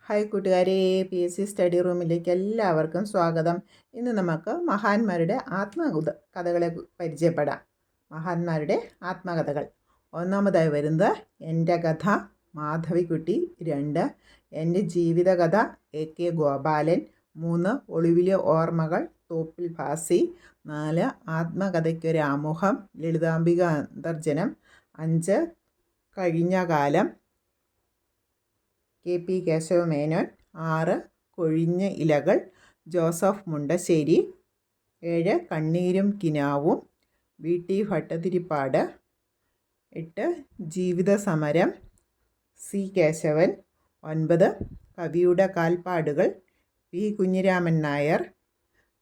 Hi കൂട്ടുകാരെ, PSC study റൂമിലേക്ക് എല്ലാവർക്കും സ്വാഗതം. ഇന്ന് നമുക്ക് മഹാന്മാരുടെ കഥകളെ പരിചയപ്പെടാം. മഹാന്മാരുടെ ആത്മകഥകൾ. ഒന്നാമതായി വരുന്നത് എൻ്റെ കഥ മാധവിക്കുട്ടി. 2 എൻ്റെ ജീവിതകഥ AK ഗോപാലൻ. 3 ഒളിവിലെ ഓർമ്മകൾ തോപ്പിൽ ഭാസി. 4 ആത്മകഥയ്ക്കൊരാമുഖം ലളിതാംബിക അന്തർജനം. 5 കഴിഞ്ഞ കാലം KP കേശവമേനോൻ. 6 കൊഴിഞ്ഞ ഇലകൾ ജോസഫ് മുണ്ടശ്ശേരി. 7 കണ്ണീരും കിനാവും VT ഭട്ടതിരിപ്പാട്. 8 ജീവിത സമരം C കേശവൻ. 9 കവിയുടെ കാൽപ്പാടുകൾ P കുഞ്ഞിരാമൻ നായർ.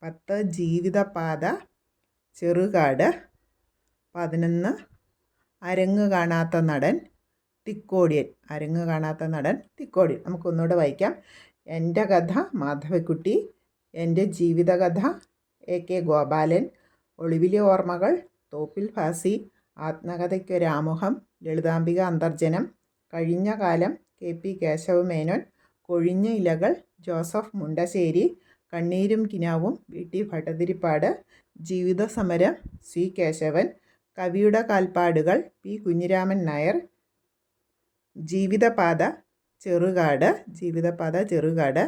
10 ജീവിതപാത ചെറുകാട്. 11 അരങ്ങ് കാണാത്ത നടൻ തിക്കോടിയൻ. നമുക്കൊന്നുകൂടെ വായിക്കാം. എൻ്റെ കഥ മാധവിക്കുട്ടി. എൻ്റെ ജീവിതകഥ AK ഗോപാലൻ. ഒളിവിലെ ഓർമ്മകൾ തോപ്പിൽ ഭാസി. ആത്മകഥയ്ക്കൊരാമുഖം ലളിതാംബിക അന്തർജനം. കഴിഞ്ഞ കാലം KP കേശവമേനോൻ. കൊഴിഞ്ഞ ഇലകൾ ജോസഫ് മുണ്ടശ്ശേരി. കണ്ണീരും കിനാവും VT ഭട്ടതിരിപ്പാട്. ജീവിത സമരം C കേശവൻ. കവിയുടെ കാൽപ്പാടുകൾ P കുഞ്ഞിരാമൻ നായർ. ജീവിതപാത ചെറുകാട്.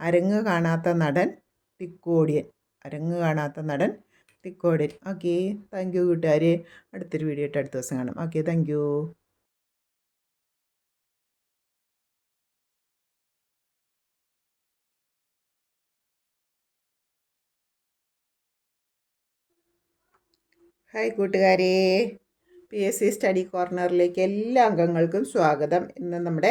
അരങ്ങ് കാണാത്ത നടൻ തിക്കോടിയൻ. ഓക്കെ, താങ്ക് യു കൂട്ടുകാരെ. അടുത്തൊരു വീഡിയോ ആയിട്ട് അടുത്ത ദിവസം കാണാം. Okay, thank U. ഹായ് കൂട്ടുകാരെ, PSC സ്റ്റഡി കോർണറിലേക്ക് എല്ലാ അംഗങ്ങൾക്കും സ്വാഗതം. ഇന്ന് നമ്മുടെ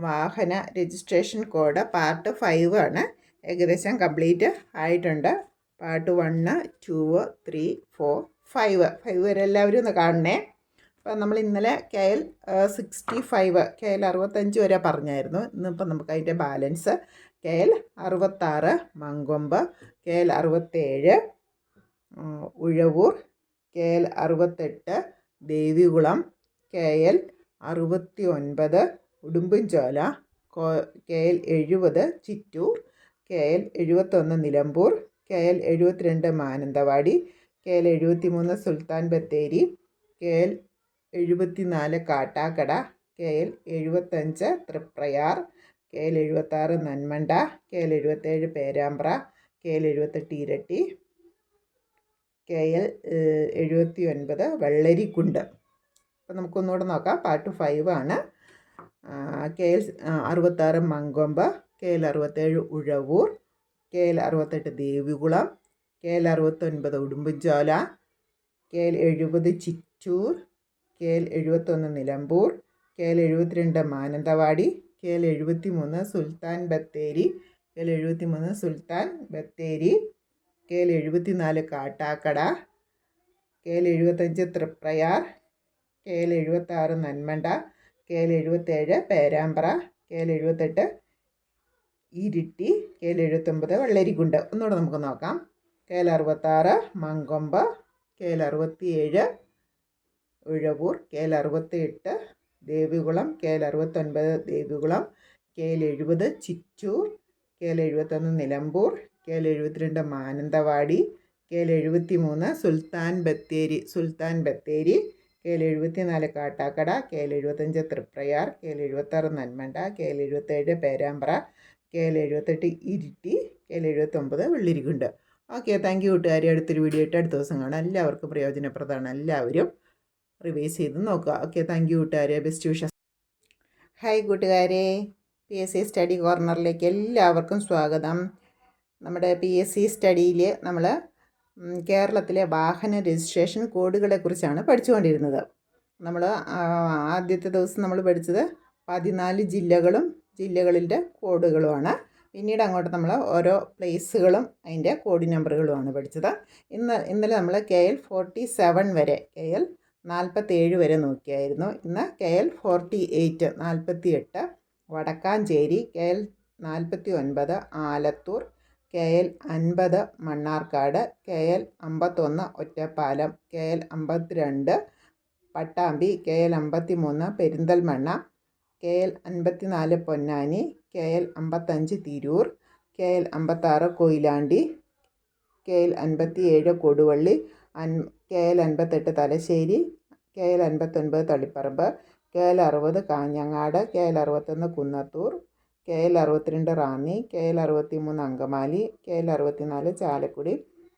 വാഹന രജിസ്ട്രേഷൻ കോഡ് പാർട്ട് 5 ആണ്. ഏകദേശം കംപ്ലീറ്റ് ആയിട്ടുണ്ട്. പാർട്ട് 1, 2, 3, 4, 5 വരെ എല്ലാവരും ഒന്ന് കാണണേ. അപ്പം നമ്മൾ ഇന്നലെ KL 65 വരെ പറഞ്ഞായിരുന്നു. ഇന്നിപ്പം നമുക്ക് അതിൻ്റെ balance KL 66 Mankombu, KL 67 Uzhavoor, KL 68 Devikulam, KL 69 Udumbanchola, KL 70 Chittur, KL 71 Nilambur, KL 72 Mananthavady, KL 73 Sultan Bathery, KL 74 Kattakada, KL 75 Triprayar, KL 76 Nanmanda, KL 77 Perambra, KL 78 ഇരട്ടി, KL 79 വെള്ളരിക്കുണ്ട്. അപ്പോൾ നമുക്കൊന്നുകൂടെ നോക്കാം. പാർട്ട് 5 ആണ്. KL 66 Mankombu, KL 67 Uzhavoor, KL 68 Devikulam, KL 69 Udumbanchola, KL 70 Chittur, KL 71 Nilambur, KL 72 Mananthavady, KL 73 Sultan Bathery, KL 74 Kattakada, KL 75 Triprayar, KL 76 Nanmanda, KL 77 Perambra, KL 78 Iritty, KL 79 Vellarikundu. ഒന്നുകൂടെ നമുക്ക് നോക്കാം. KL 66 Mankombu, KL 67 Uzhavoor, KL 68 Devikulam, KL 69 Devikulam, KL 70 Chittur, KL 71 Nilambur, KL 72 Mananthavady, KL 73 Sultan Bathery, KL 74 Kattakada, KL 75 Triprayar, KL 76 Nanmanda, KL 77 Perambra, KL 78 Iritty, KL 79 Vellarikundu. Okay, thank you കൂട്ടുകാരെ. അടുത്തൊരു video ആയിട്ട് അടുത്ത ദിവസം കാണാം. എല്ലാവർക്കും പ്രയോജനപ്രദമാണ്. എല്ലാവരും റിവൈസ് ചെയ്ത് നോക്കുക. ഓക്കെ, താങ്ക് യു കൂട്ടുകാരെ. Best wishes. ഹായ് കൂട്ടുകാരെ, PSC സ്റ്റഡി കോർണറിലേക്ക് എല്ലാവർക്കും സ്വാഗതം. നമ്മുടെ PSC സ്റ്റഡിയിൽ നമ്മൾ കേരളത്തിലെ വാഹന രജിസ്ട്രേഷൻ കോഡുകളെക്കുറിച്ചാണ് പഠിച്ചുകൊണ്ടിരുന്നത്. നമ്മൾ ആദ്യത്തെ ദിവസം നമ്മൾ പഠിച്ചത് 14 ജില്ലകളിൻ്റെ കോഡുകളുമാണ്. പിന്നീട് അങ്ങോട്ട് നമ്മൾ ഓരോ പ്ലേസുകളും അതിൻ്റെ കോഡ് നമ്പറുകളുമാണ് പഠിച്ചത്. ഇന്നലെ നമ്മൾ KL 47 വരെ, KL 47 വരെ നോക്കിയായിരുന്നു. ഇന്ന് KL 48 Wadakkanchery, KL 49 Alathur, KL 50 Mannarkkad, KL 51 Ottapalam, KL 52 Pattambi, KL 53 Perinthalmanna, KL 54 Ponnani, KL 55 Tirur, KL 56 Koyilandy, KL 57 Koduvally, KL 58 Thalassery, KL 59 Taliparamba, KL 60 Kanhangad, KL 61 Kunnathur, KL 62 Ranni, KL 63 Angamaly, KL 64 Chalakudy,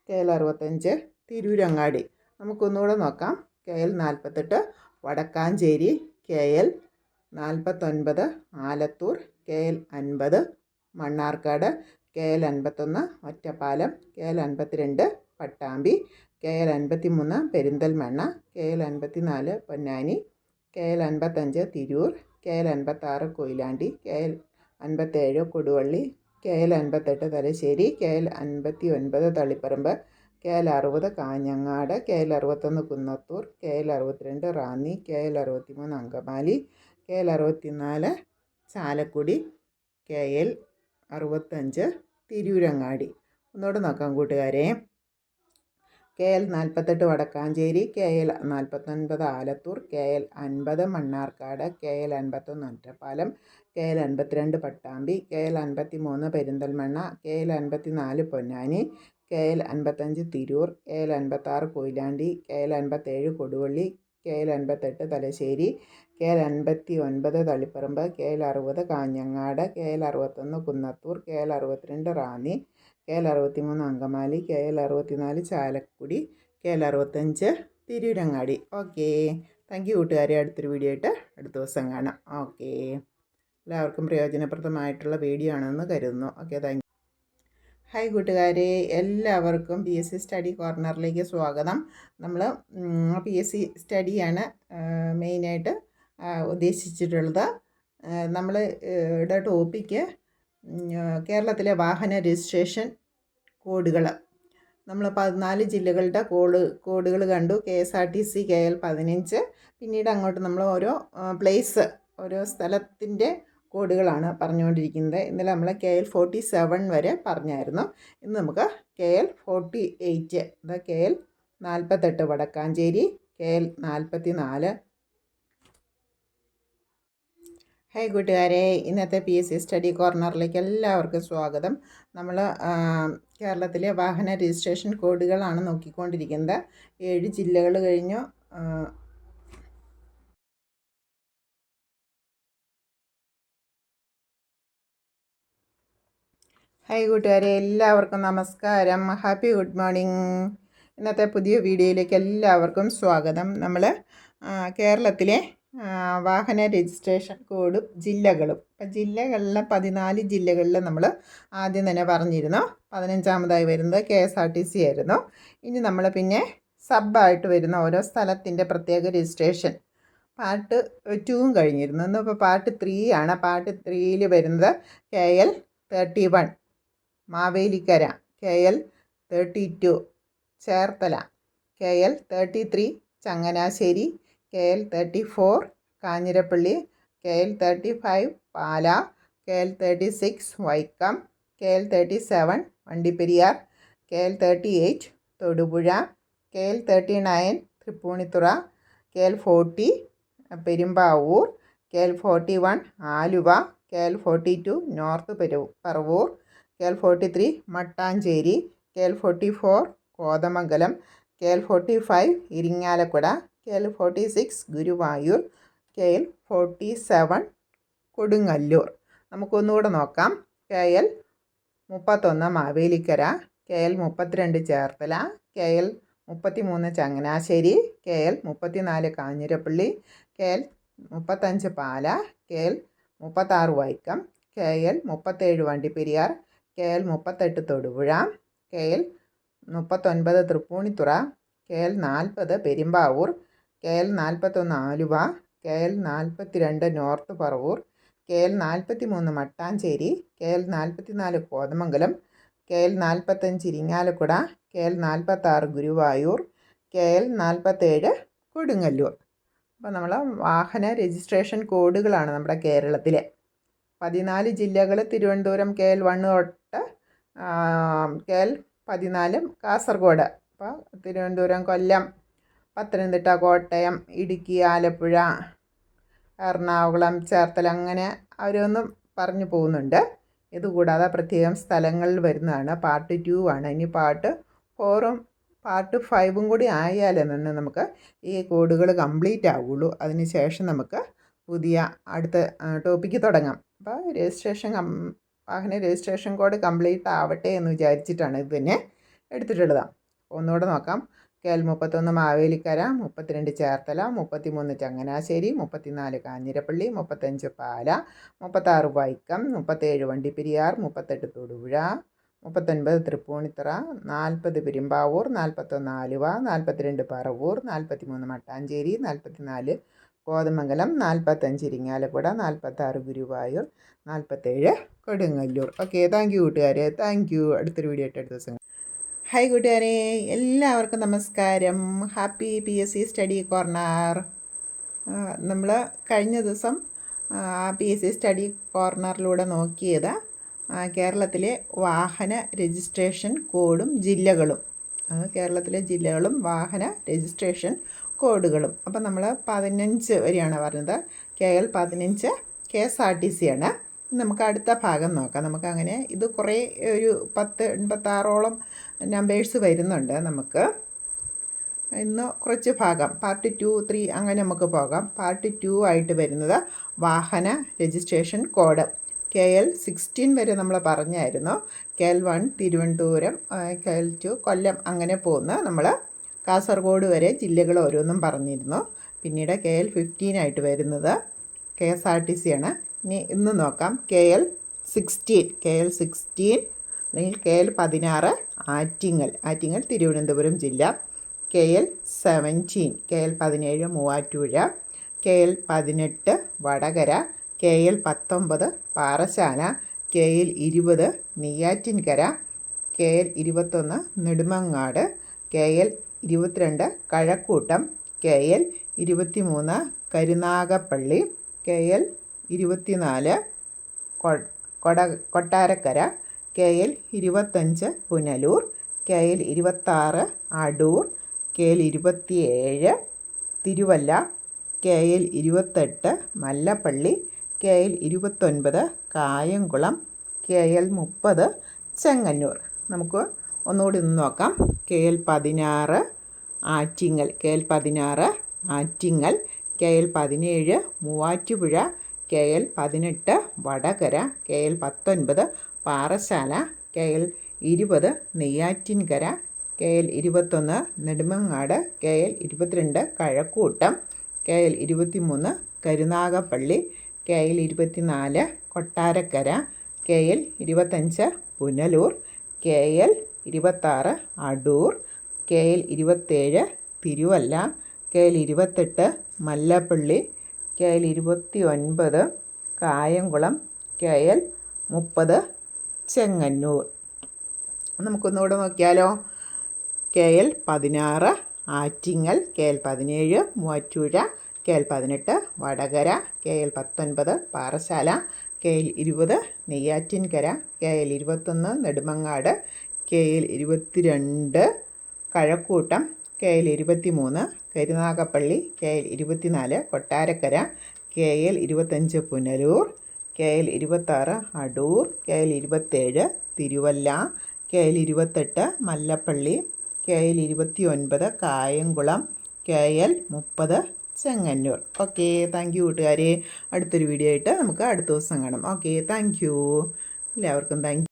KL 65 Tirurangadi. നമുക്കൊന്നുകൂടെ നോക്കാം. KL 48 Wadakkanchery, KL 49 Alathur, KL 50 Mannarkkad, KL 51 Ottapalam, KL 52 Pattambi, KL 53 Perinthalmanna, KL 54 Ponnani, KL 55 Tirur, KL 56 Koyilandy, KL 57 Koduvally, KL 58 Thalassery, KL 59 Taliparamba, KL 60 Kanhangad, KL 61 Kunnathur, KL 62 Ranni, KL 63 Angamaly, KL 64 Chalakudy, KL 65 Tirurangadi. ഒന്നുകൂടെ നോക്കാം കൂട്ടുകാരെ. KL 48 Wadakkanchery, KL 49 Alathur, KL 50 Mannarkkad, KL 51 Ottapalam, KL 52 Pattambi, KL 53 Perinthalmanna, KL 54 Ponnani, KL 55 Tirur, KL 56 Koyilandy, KL 57 Koduvally, KL 58 Thalassery, KL 59 Taliparamba, KL 60 Kanhangad, KL 61 Kunnathur, KL 62 Ranni, KL 63 Angamaly, KL 64 Chalakudy, KL 65 Tirurangadi. Okay, thank you കൂട്ടുകാരെ. അടുത്തൊരു video ആയിട്ട് അടുത്ത ദിവസം കാണാം. Okay, എല്ലാവർക്കും പ്രയോജനപ്രദമായിട്ടുള്ള വീഡിയോ ആണെന്ന് കരുതുന്നു. Okay, thank U. ഹായ് കൂട്ടുകാരെ, എല്ലാവർക്കും PSC സ്റ്റഡി കോർണറിലേക്ക് സ്വാഗതം. നമ്മൾ PSC സ്റ്റഡിയാണ് മെയിനായിട്ട് ഉദ്ദേശിച്ചിട്ടുള്ളത്. നമ്മൾ ഇവിടെ ടോപ്പിക്ക് കേരളത്തിലെ വാഹന രജിസ്ട്രേഷൻ കോഡുകൾ. നമ്മൾ 14 ജില്ലകളുടെ കോഡുകൾ കണ്ടു. KSRTC KL 15. പിന്നീട് അങ്ങോട്ട് നമ്മൾ ഓരോ പ്ലേസ്, ഓരോ സ്ഥലത്തിൻ്റെ കോഡുകളാണ് പറഞ്ഞുകൊണ്ടിരിക്കുന്നത്. ഇന്നലെ നമ്മൾ KL 47 വരെ പറഞ്ഞായിരുന്നു. ഇന്ന് നമുക്ക് KL 48, KL 48 Wadakkanchery, KL 44. Hi കൂട്ടുകാരെ, ഇന്നത്തെ PSC സ്റ്റഡി കോർണറിലേക്ക് എല്ലാവർക്കും സ്വാഗതം. നമ്മൾ കേരളത്തിലെ വാഹന രജിസ്ട്രേഷൻ കോഡുകളാണ് നോക്കിക്കൊണ്ടിരിക്കുന്നത്. 7 ജില്ലകൾ കഴിഞ്ഞു. ഹായ് കൂട്ടുകാരെ, എല്ലാവർക്കും നമസ്കാരം. Happy good morning. ഇന്നത്തെ പുതിയ വീഡിയോയിലേക്ക് എല്ലാവർക്കും സ്വാഗതം. നമ്മൾ കേരളത്തിലെ വാഹന രജിസ്ട്രേഷൻ കോഡും ജില്ലകളും. ഇപ്പം ജില്ലകളിൽ 14 ജില്ലകളിൽ നമ്മൾ ആദ്യം തന്നെ പറഞ്ഞിരുന്നു. 15ാമതായി വരുന്നത് KSRTC ആയിരുന്നു. ഇനി നമ്മൾ പിന്നെ സബ്ബായിട്ട് വരുന്ന ഓരോ സ്ഥലത്തിൻ്റെ പ്രത്യേക രജിസ്ട്രേഷൻ പാർട്ട് 2 കഴിഞ്ഞിരുന്നു. ഇന്നിപ്പോൾ പാർട്ട് 3 ആണ്. പാർട്ട് 3യിൽ വരുന്നത് KL 31 Mavelikkara, KL 32 Cherthala, KL 33 Changanassery, KL 34 Kanjirappally, KL 35 Pala, KL 36 Vaikom, KL 37 Vandiperiyar, KL 38 Thodupuzha, KL 39 Tripunithura, KL 40 Perumbavoor, KL 41 Aluva, KL 42 north Paravur, KL 43 Mattancherry, KL 44 Kothamangalam, KL 45 Irinjalakuda, KL 46 Guruvayur, KL 47 Kodungallur. നമുക്കൊന്നുകൂടെ നോക്കാം. KL 31 Mavelikkara, KL 32 Cherthala, KL 33 Changanassery, KL 34 Kanjirappally, KL 35 Pala, KL 36 Vaikom, KL 37 Vandiperiyar, KL 38 Thodupuzha, KL 39 Tripunithura, KL 40 Perumbavoor, KL 41 Aluva, KL 42 north Paravur, KL 43 Mattancherry, KL 44 Kothamangalam, KL 45 Irinjalakuda, KL 46 Guruvayur, KL 47 Kodungallur. അപ്പോൾ നമ്മൾ വാഹന registration കോഡുകളാണ് നമ്മുടെ കേരളത്തിലെ 14 ജില്ലകൾ. Thiruvananthapuram KL 1 തൊട്ട് KL 14 Kasaragod. അപ്പോൾ തിരുവനന്തപുരം, കൊല്ലം, പത്തനംതിട്ട, കോട്ടയം, ഇടുക്കി, ആലപ്പുഴ, എറണാകുളം, ചേർത്തല അങ്ങനെ അവരൊന്നും പറഞ്ഞു പോകുന്നുണ്ട്. ഇതുകൂടാതെ പ്രത്യേകം സ്ഥലങ്ങളിൽ വരുന്നതാണ്. പാർട്ട് 2 ആണ്. ഇനി പാർട്ട് 4ഉം പാർട്ട് 5ഉം കൂടി ആയാലേ തന്നെ നമുക്ക് ഈ കോഡുകൾ കംപ്ലീറ്റ് ആവുള്ളൂ. അതിന് ശേഷം നമുക്ക് പുതിയ അടുത്ത ടോപ്പിക്ക് തുടങ്ങാം. അപ്പോൾ വാഹന രജിസ്ട്രേഷൻ കോഡ് കംപ്ലീറ്റ് ആവട്ടെ എന്ന് വിചാരിച്ചിട്ടാണ് ഇത് തന്നെ എടുത്തിട്ടുള്ളത്. ഒന്നുകൂടെ നോക്കാം. KL 31 Mavelikkara, 32 Cherthala, 33 Changanassery, 34 Kanjirappally, 35 Pala, 36 Vaikom, 37 Vandiperiyar, 38 Thodupuzha, 39 Tripunithura, 40 Perumbavoor, 41 Aluva, 42 Paravur, 43 Mattancherry, 44 Kothamangalam, 45 Irinjalakuda, 46 Guruvayur, 47 Kodungallur. Okay, thank you കൂട്ടുകാരെ. Thank you. അടുത്തൊരു വീഡിയോ ആയിട്ട് അടുത്ത ദിവസം. ഹായ് കൂട്ടുകാരെ, എല്ലാവർക്കും നമസ്കാരം. Happy PSC study corner. നമ്മൾ കഴിഞ്ഞ ദിവസം PSC സ്റ്റഡി കോർണറിലൂടെ നോക്കിയത് കേരളത്തിലെ വാഹന രജിസ്ട്രേഷൻ കോഡും ജില്ലകളും. കേരളത്തിലെ ജില്ലകളും വാഹന രജിസ്ട്രേഷൻ കോഡുകളും. അപ്പം നമ്മൾ 15 വരെയാണ് പറഞ്ഞത്. KL 15 KSRTC ആണ്. നമുക്ക് അടുത്ത ഭാഗം നോക്കാം. നമുക്കങ്ങനെ ഇത് കുറേ ഒരു 86ഓളം നമ്പേഴ്സ് വരുന്നുണ്ട്. നമുക്ക് ഇന്ന് കുറച്ച് ഭാഗം പാർട്ട് 2, 3 അങ്ങനെ നമുക്ക് പോകാം. പാർട്ട് 2 ആയിട്ട് വരുന്നത് വാഹന രജിസ്ട്രേഷൻ കോഡ്. KL 16 വരെ നമ്മൾ പറഞ്ഞായിരുന്നു. KL 1 തിരുവനന്തപുരം, KL 2 കൊല്ലം, അങ്ങനെ പോകുന്ന നമ്മൾ കാസർഗോഡ് വരെ ജില്ലകൾ ഓരോന്നും പറഞ്ഞിരുന്നു. പിന്നീട് KL 15 ആയിട്ട് വരുന്നത് KSRTC ആണ്. ഇനി ഇന്ന് നോക്കാം KL 16 അല്ലെങ്കിൽ KL 16 ആറ്റിങ്ങൽ തിരുവനന്തപുരം ജില്ല. KL 17 Muvattupuzha, KL 18 Vadakara, KL 19 Parassala, KL 20 Neyyattinkara, KL 21 Nedumangad, KL 22 Kazhakuttam, KL 23 Karunagappally, KL 24 Kottarakkara, KL 25 Punalur, KL 26 Adoor, KL 27 Thiruvalla, KL 28 Mallappally, KL 29 Kayamkulam, KL 30 Chengannur. നമുക്ക് ഒന്നുകൂടി ഒന്ന് നോക്കാം. KL 16 Attingal, KL 17 Muvattupuzha, KL 18 Vadakara, KL 19 Parassala, KL 20 Neyyattinkara, KL 21 Nedumangad, KL 22 Kazhakuttam, KL 23 Karunagappally, KL 24 Kottarakkara, KL 25 Punalur, KL 26 Adoor, KL 27 Thiruvalla, KL 28 Mallappally, KL 29 Kayamkulam, KL 30 Chengannur. നമുക്കൊന്നുകൂടെ നോക്കിയാലോ. KL 16 Attingal, KL 17 Muvattupuzha, KL 18 Vadakara, KL 19 Parassala, KL 20 Neyyattinkara, KL 21 Nedumangad, KL 22 Kazhakuttam, KL 23 Karunagappally, KL 24 Kottarakkara, KL 25 Punalur, KL 26 Adoor, KL 27 Thiruvalla, KL 28 Mallappally, KL 29 Kayamkulam, KL 30 Chengannur. Okay, thank you കൂട്ടുകാരെ. അടുത്തൊരു video ആയിട്ട് നമുക്ക് അടുത്ത ദിവസം കാണാം. Okay, thank you. എല്ലാവർക്കും thank U.